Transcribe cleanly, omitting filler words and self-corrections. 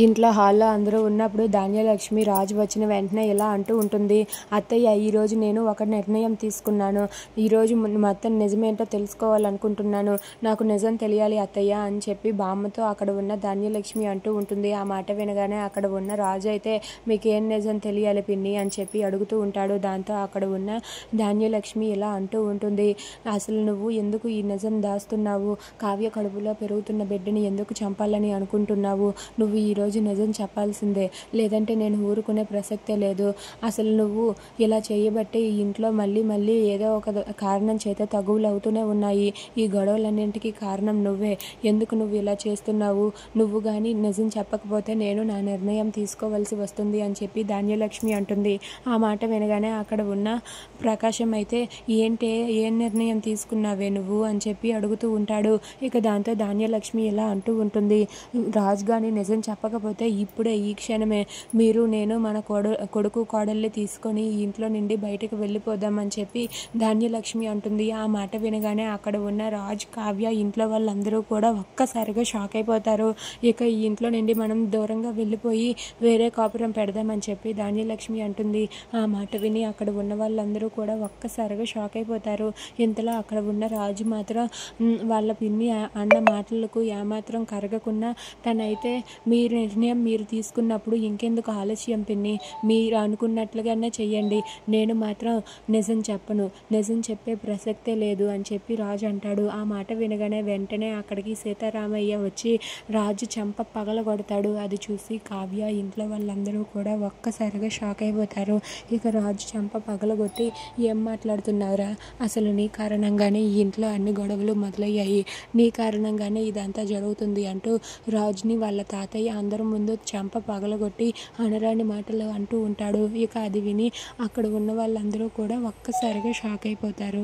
ఇంట్లో హాల్లో అందరూ ఉన్నప్పుడు ధాన్యలక్ష్మి రాజు వచ్చిన వెంటనే ఇలా అంటూ ఉంటుంది. అత్తయ్య, ఈరోజు నేను ఒక నిర్ణయం తీసుకున్నాను. ఈరోజు మొత్తం నిజమేంటో తెలుసుకోవాలనుకుంటున్నాను. నాకు నిజం తెలియాలి అత్తయ్య అని చెప్పి బామ్మతో అక్కడ ఉన్న ధాన్యలక్ష్మి అంటూ ఉంటుంది. ఆ మాట వినగానే అక్కడ ఉన్న రాజు అయితే మీకేం నిజం తెలియాలి పిన్ని అని చెప్పి అడుగుతూ ఉంటాడు. దాంతో అక్కడ ఉన్న ధాన్యలక్ష్మి ఇలా అంటూ ఉంటుంది. అసలు నువ్వు ఎందుకు ఈ నిజం దాస్తున్నావు? కావ్య కడుపులో పెరుగుతున్న బిడ్డని ఎందుకు చంపాలని అనుకుంటున్నావు? నువ్వు ఈరోజు నిజం చెప్పాల్సిందే, లేదంటే నేను ఊరుకునే ప్రసక్తే లేదు. అసలు నువ్వు ఇలా చేయబట్టే ఈ ఇంట్లో మళ్ళీ మళ్ళీ ఏదో ఒక కారణం చేత తగువులు అవుతూనే ఉన్నాయి. ఈ గొడవలన్నింటికీ కారణం నువ్వే. ఎందుకు నువ్వు ఇలా చేస్తున్నావు? నువ్వు కానీ నిజం చెప్పకపోతే నేను నా నిర్ణయం తీసుకోవాల్సి వస్తుంది అని చెప్పి ధాన్యలక్ష్మి అంటుంది. ఆ మాట వినగానే అక్కడ ఉన్న ప్రకాశం అయితే ఏం నిర్ణయం తీసుకున్నావే నువ్వు అని చెప్పి అడుగుతూ ఉంటాడు. ఇక దాంతో ధాన్యలక్ష్మి ఇలా అంటూ ఉంటుంది. రాజు కానీ నిజం చెప్పకపోతే ఇప్పుడే ఈ క్షణమే మీరు నేను మన కొడుకు కోడల్ని తీసుకొని ఈ ఇంట్లో నుండి బయటకు వెళ్ళిపోదామని చెప్పి ధాన్యలక్ష్మి అంటుంది. ఆ మాట వినగానే అక్కడ ఉన్న రాజ్, కావ్య, ఇంట్లో వాళ్ళందరూ కూడా ఒక్కసారిగా షాక్ అయిపోతారు. ఇక ఈ ఇంట్లో నుండి మనం దూరంగా వెళ్ళిపోయి వేరే కాపురం పెడదామని చెప్పి ధాన్యలక్ష్మి అంటుంది. ఆ మాట విని అక్కడ ఉన్న వాళ్ళందరూ కూడా ఒక్కసారిగా షాక్ అయిపోతారు. ఇంతలో అక్కడ ఉన్న రాజు మాత్రం వాళ్ళ పిన్ని అన్న మాటలకు ఏమాత్రం కరగకుండా తనైతే మీ నిర్ణయం మీరు తీసుకున్నప్పుడు ఇంకెందుకు ఆలస్యం పిన్ని, మీరు అనుకున్నట్లుగానే చెయ్యండి. నేను మాత్రం నిజం చెప్పను, నిజం చెప్పే ప్రసక్తే లేదు అని చెప్పి రాజు అంటాడు. ఆ మాట వినగానే వెంటనే అక్కడికి సీతారామయ్య వచ్చి రాజు చెంప పగలగొడతాడు. అది చూసి కావ్య, ఇంట్లో వాళ్ళందరూ కూడా ఒక్కసారిగా షాక్ అయిపోతారు. ఇక రాజు చెంప పగలగొట్టి ఏం మాట్లాడుతున్నావురా? అసలు నీ కారణంగానే ఈ ఇంట్లో అన్ని గొడవలు మొదలయ్యాయి, నీ కారణంగానే ఇదంతా జరుగుతుంది అంటూ రాజుని వాళ్ళ తాతయ్య అందరి ముందు చెంప పగలగొట్టి అనరాని మాటలు అంటూ ఉంటాడు. ఇక అది విని అక్కడ ఉన్న వాళ్ళందరూ కూడా ఒక్కసారిగా షాక్ అయిపోతారు.